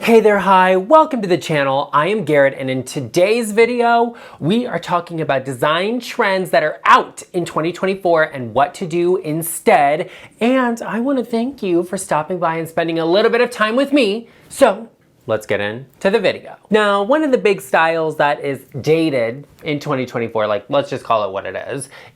Hey there, hi, welcome to the channel. I am Garrett, and in today's video, we are talking about design trends that are out in 2024 and what to do instead. And I want to thank you for stopping by and spending a little bit of time with me. So let's get into the video. Now, one of the big styles that is dated in 2024, like let's just call it what it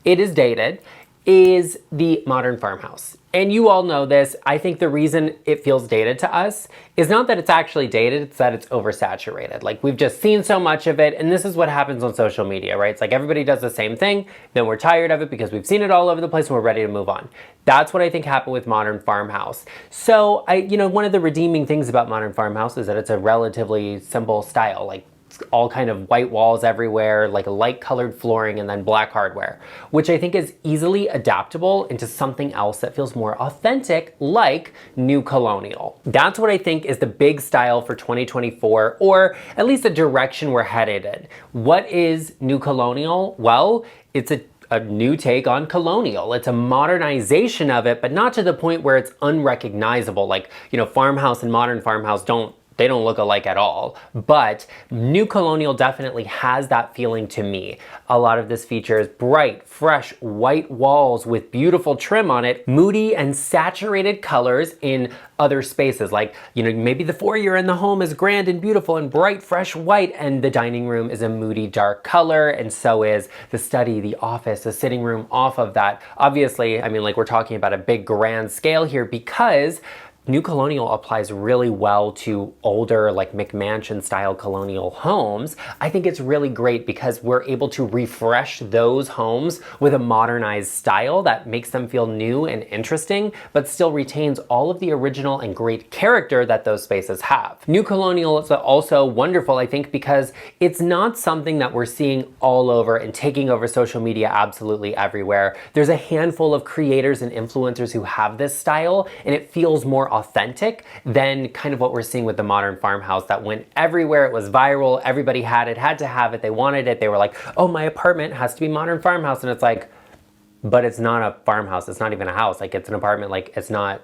is dated, is the modern farmhouse. And you all know this. I think the reason it feels dated to us is not that it's actually dated, it's that it's oversaturated. Like we've just seen so much of it, and this is what happens on social media, right? It's like everybody does the same thing, then we're tired of it because we've seen it all over the place and we're ready to move on. That's what I think happened with Modern Farmhouse. So one of the redeeming things about Modern Farmhouse is that it's a relatively simple style, like all kind of white walls everywhere, like a light colored flooring and then black hardware, which I think is easily adaptable into something else that feels more authentic, like New Colonial. That's what I think is the big style for 2024, or at least the direction we're headed in. What is New Colonial? Well, it's a new take on Colonial. It's a modernization of it, but not to the point where it's unrecognizable. Like, Farmhouse and Modern Farmhouse don't look alike at all, but New Colonial definitely has that feeling to me. A lot of this features bright, fresh, white walls with beautiful trim on it, moody and saturated colors in other spaces. Like, maybe the foyer in the home is grand and beautiful and bright, fresh white, and the dining room is a moody, dark color, and so is the study, the office, the sitting room off of that. Obviously, we're talking about a big grand scale here because New Colonial applies really well to older, like McMansion style colonial homes. I think it's really great because we're able to refresh those homes with a modernized style that makes them feel new and interesting, but still retains all of the original and great character that those spaces have. New Colonial is also wonderful, I think, because it's not something that we're seeing all over and taking over social media absolutely everywhere. There's a handful of creators and influencers who have this style, and it feels more authentic than kind of what we're seeing with the Modern Farmhouse that went everywhere. It was viral. Everybody had it, had to have it. They wanted it. They were like, oh, my apartment has to be Modern Farmhouse. And it's like, but it's not a farmhouse. It's not even a house. Like, it's an apartment. Like, it's not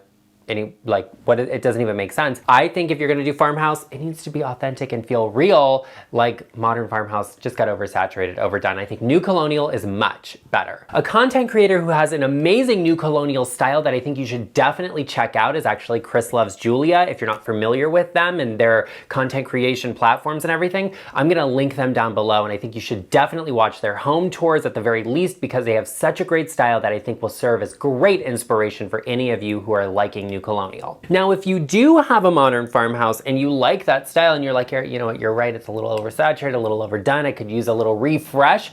any, like, what, it doesn't even make sense. I think if you're gonna do farmhouse, it needs to be authentic and feel real. Like Modern Farmhouse just got oversaturated, overdone. I think New Colonial is much better. A content creator who has an amazing New Colonial style that I think you should definitely check out is actually Chris Loves Julia. If you're not familiar with them and their content creation platforms and everything, I'm gonna link them down below, and I think you should definitely watch their home tours at the very least because they have such a great style that I think will serve as great inspiration for any of you who are liking New Colonial. Now, if you do have a Modern Farmhouse and you like that style and you're like, you know what, you're right, it's a little oversaturated, a little overdone, I could use a little refresh,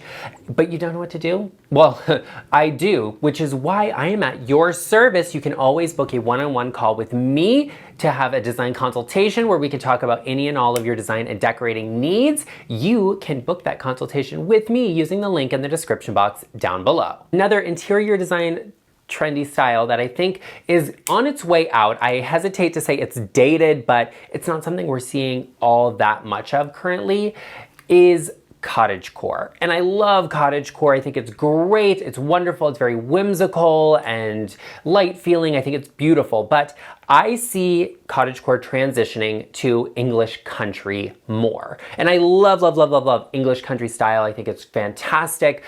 but you don't know what to do? Well, I do, which is why I am at your service. You can always book a one-on-one call with me to have a design consultation where we can talk about any and all of your design and decorating needs. You can book that consultation with me using the link in the description box down below. Another interior design trendy style that I think is on its way out. I hesitate to say it's dated, but it's not something we're seeing all that much of currently, is Cottagecore. And I love Cottagecore. I think it's great. It's wonderful. It's very whimsical and light feeling. I think it's beautiful, but I see Cottagecore transitioning to English country more. And I love, love, love, love, love English country style. I think it's fantastic.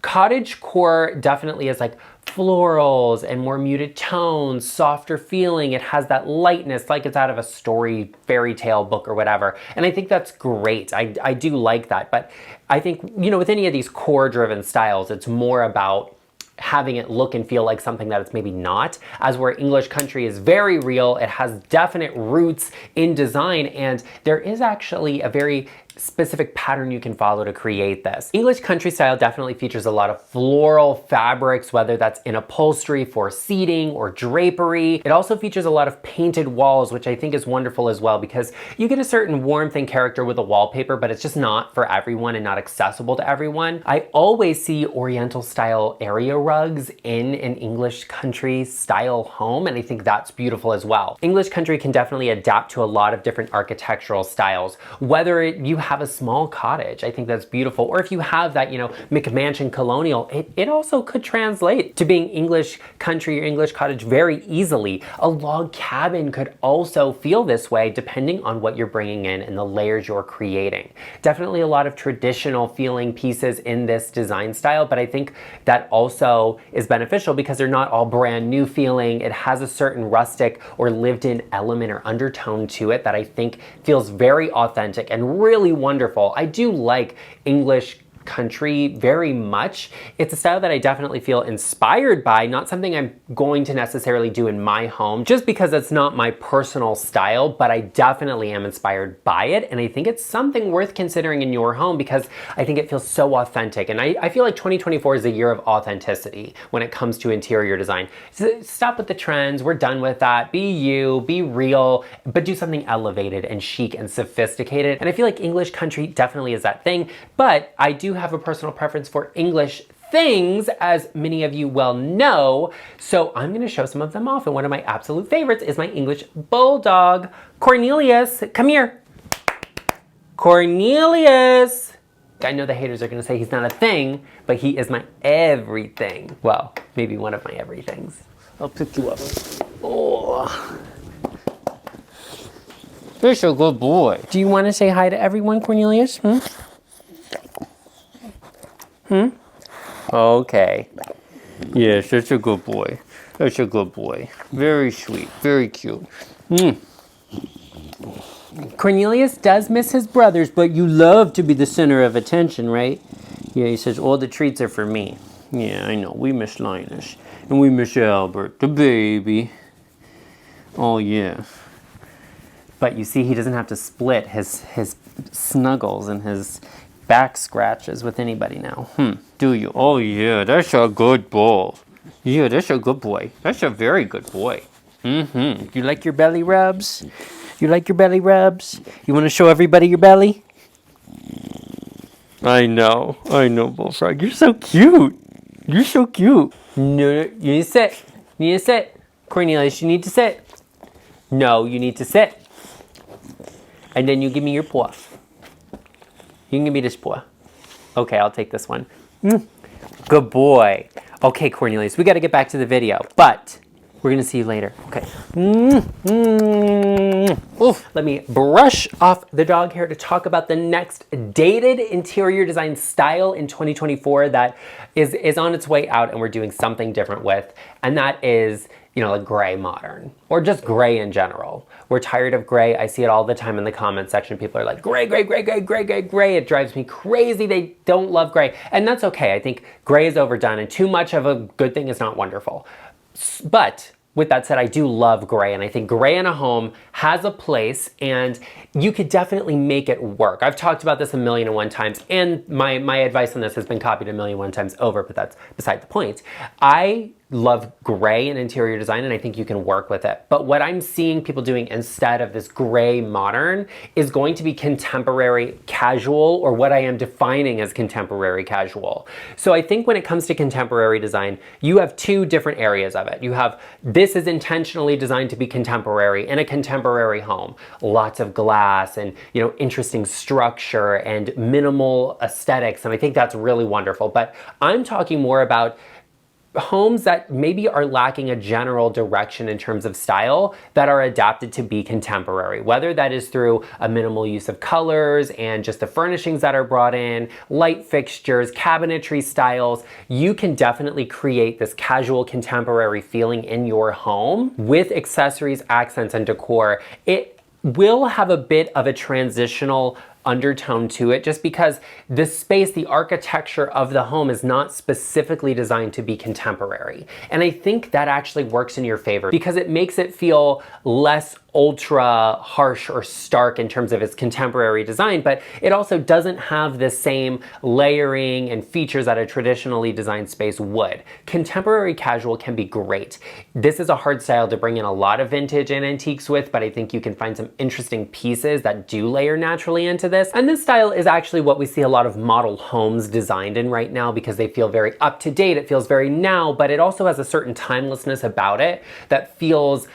Cottagecore definitely is like florals and more muted tones, softer feeling. It has that lightness, like it's out of a story, fairy tale book or whatever. And I think that's great. I do like that. But I think, with any of these core driven styles, it's more about having it look and feel like something that it's maybe not, as where English country is very real. It has definite roots in design, and there is actually a very specific pattern you can follow to create this. English country style definitely features a lot of floral fabrics, whether that's in upholstery for seating or drapery. It also features a lot of painted walls, which I think is wonderful as well because you get a certain warmth and character with the wallpaper, but it's just not for everyone and not accessible to everyone. I always see Oriental style area rugs in an English country style home, and I think that's beautiful as well. English country can definitely adapt to a lot of different architectural styles, whether you have a small cottage, I think that's beautiful. Or if you have that, you know, McMansion Colonial, it also could translate to being English country or English cottage very easily. A log cabin could also feel this way depending on what you're bringing in and the layers you're creating. Definitely a lot of traditional feeling pieces in this design style, but I think that also is beneficial because they're not all brand new feeling. It has a certain rustic or lived in element or undertone to it that I think feels very authentic and really wonderful. I do like English country very much. It's a style that I definitely feel inspired by, not something I'm going to necessarily do in my home just because it's not my personal style, but I definitely am inspired by it. And I think it's something worth considering in your home because I think it feels so authentic. And I feel like 2024 is a year of authenticity when it comes to interior design. So stop with the trends. We're done with that. Be you, be real, but do something elevated and chic and sophisticated. And I feel like English country definitely is that thing, but I do have a personal preference for English things, as many of you well know, so I'm going to show some of them off. And one of my absolute favorites is my English bulldog, Cornelius. Come here. Cornelius. I know the haters are going to say he's not a thing, but he is my everything. Well, maybe one of my everythings. I'll pick you up. Oh. You're a good boy. Do you want to say hi to everyone, Cornelius? Okay. Yes, that's a good boy. That's a good boy. Very sweet. Very cute. Cornelius does miss his brothers, but you love to be the center of attention, right? Yeah, he says all the treats are for me. Yeah, I know. We miss Linus. And we miss Albert, the baby. Oh, yeah. But you see, he doesn't have to split his snuggles and his back scratches with anybody now. Do you? Oh yeah, that's a good boy. Yeah, that's a good boy. That's a very good boy. You like your belly rubs? You like your belly rubs? You want to show everybody your belly? I know, Bullfrog. You're so cute. You're so cute. No, you need to sit. You need to sit. Cornelius, you need to sit. No, you need to sit. And then you give me your paw. You can give me this paw. Okay, I'll take this one. Good boy. Okay, Cornelius, we got to get back to the video, but we're going to see you later. Okay. Let me brush off the dog hair to talk about the next dated interior design style in 2024 that is on its way out and we're doing something different with, and that is, you know, like gray modern, or just gray in general. We're tired of gray. I see it all the time in the comment section. People are like, gray, gray, gray, gray, gray, gray, gray. It drives me crazy. They don't love gray. And that's okay. I think gray is overdone and too much of a good thing is not wonderful. But with that said, I do love gray, and I think gray in a home has a place, and you could definitely make it work. I've talked about this 1,000,001 times, and my advice on this has been copied 1,000,001 times over, but that's beside the point. I love gray in interior design, and I think you can work with it. But what I'm seeing people doing instead of this gray modern is going to be contemporary casual, or what I am defining as contemporary casual. So I think when it comes to contemporary design, you have two different areas of it. You have, this is intentionally designed to be contemporary in a contemporary home. Lots of glass and, you know, interesting structure and minimal aesthetics, and I think that's really wonderful. But I'm talking more about homes that maybe are lacking a general direction in terms of style that are adapted to be contemporary, whether that is through a minimal use of colors and just the furnishings that are brought in, light fixtures, cabinetry styles. You can definitely create this casual contemporary feeling in your home with accessories, accents, and decor. It will have a bit of a transitional undertone to it just because the space, the architecture of the home is not specifically designed to be contemporary. And I think that actually works in your favor because it makes it feel less ultra harsh or stark in terms of its contemporary design, but it also doesn't have the same layering and features that a traditionally designed space would. Contemporary casual can be great. This is a hard style to bring in a lot of vintage and antiques with, but I think you can find some interesting pieces that do layer naturally into this. And this style is actually what we see a lot of model homes designed in right now because they feel very up to date. It feels very now, but it also has a certain timelessness about it that feels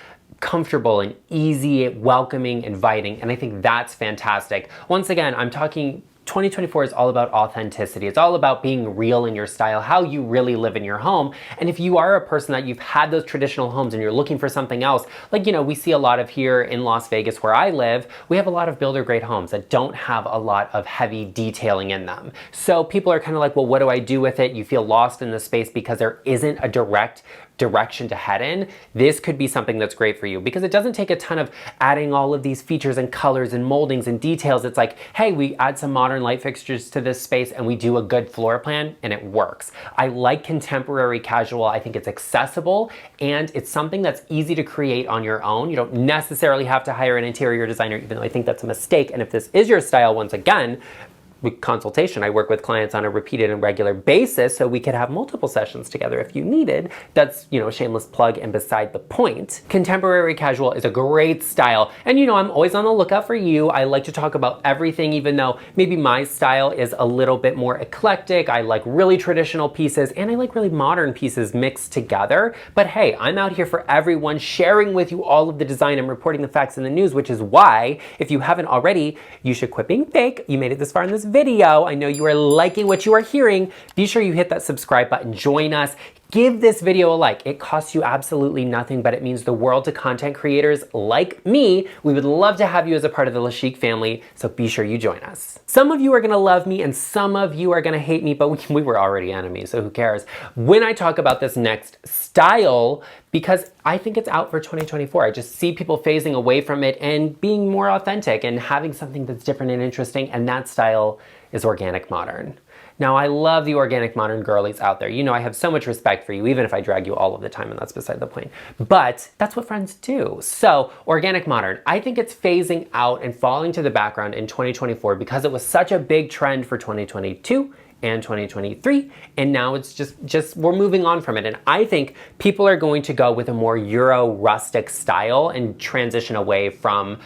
comfortable and easy, welcoming, inviting, and I think that's fantastic. Once again, I'm talking 2024 is all about authenticity. It's all about being real in your style, how you really live in your home. And if you are a person that you've had those traditional homes and you're looking for something else, like, we see a lot of here in Las Vegas where I live, we have a lot of builder grade homes that don't have a lot of heavy detailing in them. So people are kind of like, well, what do I do with it? You feel lost in the space because there isn't a direct direction to head in. This could be something that's great for you because it doesn't take a ton of adding all of these features and colors and moldings and details. It's like, hey, we add some modern light fixtures to this space and we do a good floor plan and it works. I like contemporary casual. I think it's accessible and it's something that's easy to create on your own. You don't necessarily have to hire an interior designer, even though I think that's a mistake. And if this is your style, once again, with consultation, I work with clients on a repeated and regular basis, so we could have multiple sessions together if you needed. That's, a shameless plug and beside the point. Contemporary casual is a great style. And I'm always on the lookout for you. I like to talk about everything, even though maybe my style is a little bit more eclectic. I like really traditional pieces and I like really modern pieces mixed together. But hey, I'm out here for everyone, sharing with you all of the design and reporting the facts in the news, which is why, if you haven't already, you should quit being fake. You made it this far in this video. I know you are liking what you are hearing. Be sure you hit that subscribe button, join us. Give this video a like. It costs you absolutely nothing, but it means the world to content creators like me. We would love to have you as a part of the LeChic family, so be sure you join us. Some of you are gonna love me and some of you are gonna hate me, but we were already enemies, so who cares? When I talk about this next style, because I think it's out for 2024. I just see people phasing away from it and being more authentic and having something that's different and interesting, and that style is organic modern. Now, I love the organic modern girlies out there. I have so much respect for you, even if I drag you all of the time, and that's beside the point. But that's what friends do. So, organic modern, I think it's phasing out and falling to the background in 2024 because it was such a big trend for 2022 and 2023, and now it's just we're moving on from it. And I think people are going to go with a more Euro rustic style and transition away from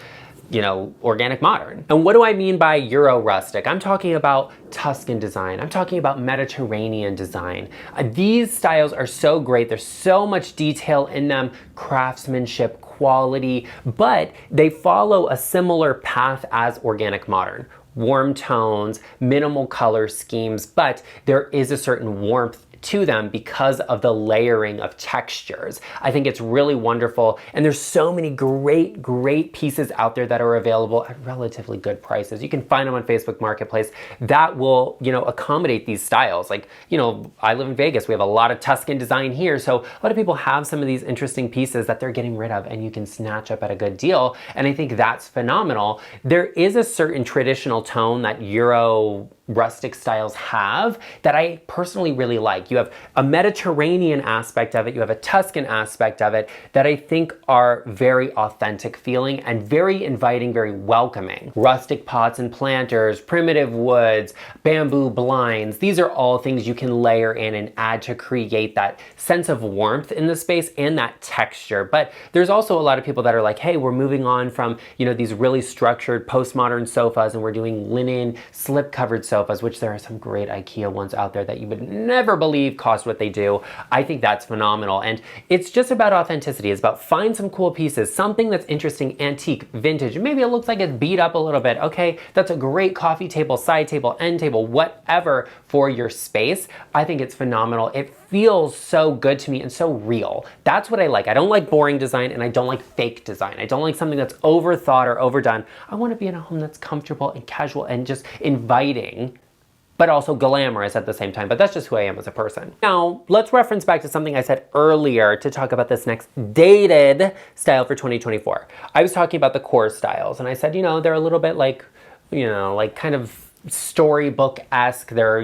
organic modern. And what do I mean by Euro rustic? I'm talking about Tuscan design. I'm talking about Mediterranean design. These styles are so great. There's so much detail in them, craftsmanship, quality, but they follow a similar path as organic modern. Warm tones, minimal color schemes, but there is a certain warmth to them because of the layering of textures. I think it's really wonderful, and there's so many great pieces out there that are available at relatively good prices. You can find them on Facebook Marketplace that will, accommodate these styles. Like, I live in Vegas. We have a lot of Tuscan design here, so a lot of people have some of these interesting pieces that they're getting rid of and you can snatch up at a good deal, and I think that's phenomenal. There is a certain traditional tone that Euro rustic styles have that I personally really like. You have a Mediterranean aspect of it, you have a Tuscan aspect of it that I think are very authentic feeling and very inviting, very welcoming. Rustic pots and planters, primitive woods, bamboo blinds, these are all things you can layer in and add to create that sense of warmth in the space and that texture. But there's also a lot of people that are like, hey, we're moving on from, these really structured postmodern sofas and we're doing linen slip covered sofas, which there are some great IKEA ones out there that you would never believe cost what they do. I think that's phenomenal. And it's just about authenticity. It's about find some cool pieces, something that's interesting, antique, vintage. Maybe it looks like it's beat up a little bit. Okay, that's a great coffee table, side table, end table, whatever for your space. I think it's phenomenal. It feels so good to me and so real. That's what I like. I don't like boring design and I don't like fake design. I don't like something that's overthought or overdone. I want to be in a home that's comfortable and casual and just inviting, but also glamorous at the same time. But that's just who I am as a person. Now, let's reference back to something I said earlier to talk about this next dated style for 2024. I was talking about the core styles, and I said, they're a little bit like, like kind of storybook-esque. They're,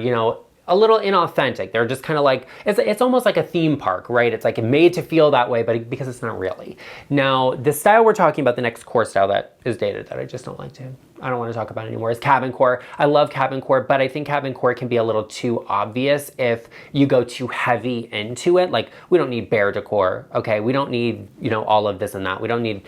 a little inauthentic. They're just kind of like, it's almost like a theme park, right? It's like made to feel that way, but because it's not really. Now, the style we're talking about, the next core style that is dated, that I just don't want to talk about anymore, is cabin core. I love cabin core, but I think cabin core can be a little too obvious if you go too heavy into it. Like, we don't need bare decor, okay? We don't need, all of this and that. We don't need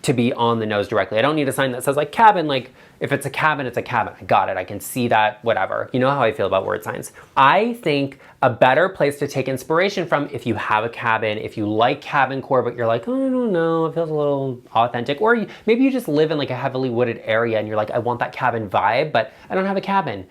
to be on the nose directly. I don't need a sign that says like cabin, like if it's a cabin, it's a cabin. I got it. I can see that, whatever. You know how I feel about word signs. I think a better place to take inspiration from, if you have a cabin, if you like cabin core, but you're like, oh, I don't know, it feels a little authentic. Or maybe you just live in like a heavily wooded area and you're like, I want that cabin vibe, but I don't have a cabin.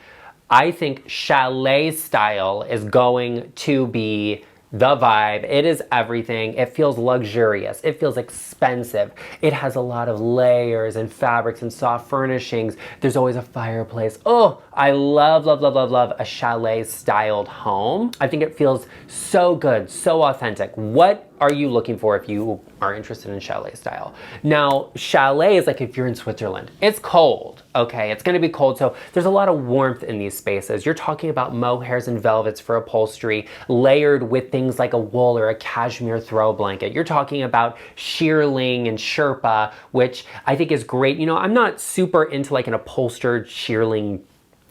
I think chalet style is going to be the vibe. It is everything. It feels luxurious. It feels expensive. It has a lot of layers and fabrics and soft furnishings. There's always a fireplace. Oh, I love, love, love, love, love a chalet styled home. I think it feels so good, so authentic. What are you looking for if you are interested in chalet style? Now, chalet is like if you're in Switzerland. It's cold, okay? It's gonna be cold, so there's a lot of warmth in these spaces. You're talking about mohairs and velvets for upholstery, layered with things like a wool or a cashmere throw blanket. You're talking about shearling and sherpa, which I think is great. You know, I'm not super into like an upholstered shearling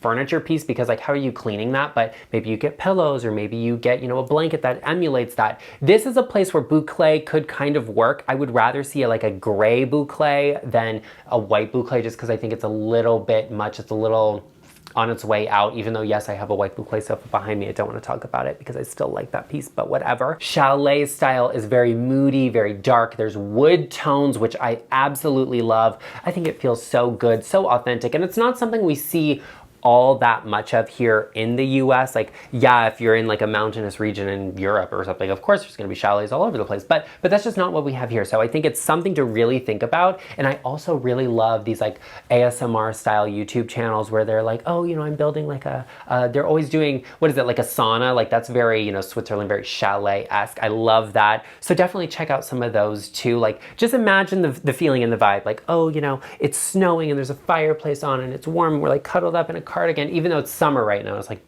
furniture piece because like how are you cleaning that? But maybe you get pillows or maybe you get, you know, a blanket that emulates that. This is a place where boucle could kind of work. I would rather see like a gray boucle than a white boucle just because I think it's a little bit much. It's a little on its way out, even though yes, I have a white boucle sofa behind me. I don't want to talk about it because I still like that piece, but whatever. Chalet style is very moody, very dark. There's wood tones, which I absolutely love. I think it feels so good, so authentic, and it's not something we see all that much of here in the US. Like, yeah, if you're in like a mountainous region in Europe or something, of course there's gonna be chalets all over the place, but that's just not what we have here. So I think it's something to really think about. And I also really love these like ASMR style YouTube channels where they're like, oh, you know, I'm building like they're always doing, what is it, like a sauna? Like that's very, you know, Switzerland, very chalet-esque. I love that. So definitely check out some of those too. Like just imagine the feeling and the vibe, like, oh, you know, it's snowing and there's a fireplace on and it's warm and we're like cuddled up in a cardigan, even though it's summer right now. It's like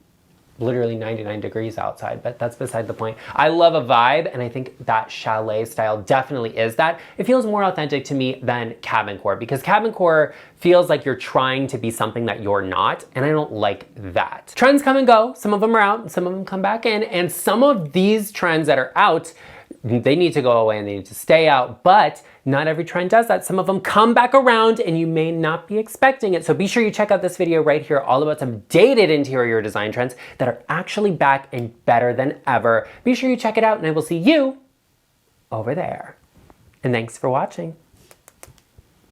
literally 99 degrees outside, but that's beside the point. I love a vibe, and I think that chalet style definitely is that. It feels more authentic to me than cabin core, because cabin core feels like you're trying to be something that you're not, and I don't like that. Trends come and go. Some of them are out, and some of them come back in, and some of these trends that are out, they need to go away and they need to stay out, but not every trend does that. Some of them come back around and you may not be expecting it. So be sure you check out this video right here, all about some dated interior design trends that are actually back and better than ever. Be sure you check it out, and I will see you over there. And thanks for watching.